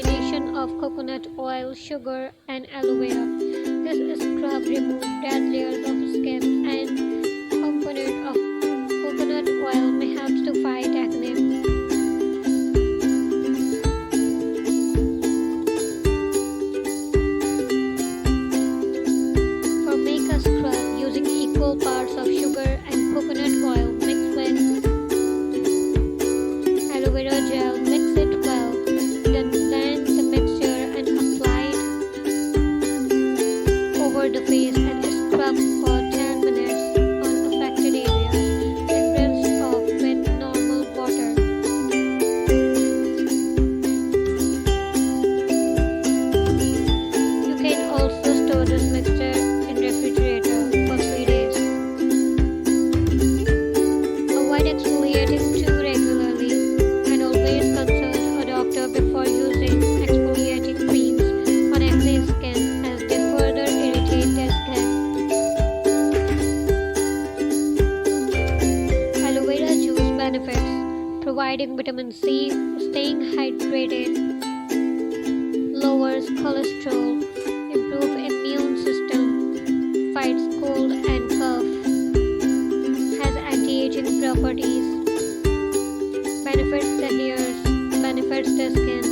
combination of coconut oil, sugar, and aloe vera. This scrub removes dead layers of skin, and component of coconut oil may help to fight acne. For make a scrub using equal parts of sugar and coconut oil mixed with aloe vera gel, mix it well. Then blend the mixture and apply it over the face and scrub for 10 minutes on affected areas and rinse off with normal water. You can also store this mixture in refrigerator for 3 days. Avoid exfoliating too regularly and always consult a doctor before using exfoliating creams on acne skin as they further irritate the skin. Aloe vera juice benefits: providing vitamin C, staying hydrated, lowers cholesterol, improves immune system, fights cold and cough, has anti-aging properties, benefits the hairs, benefits the skin.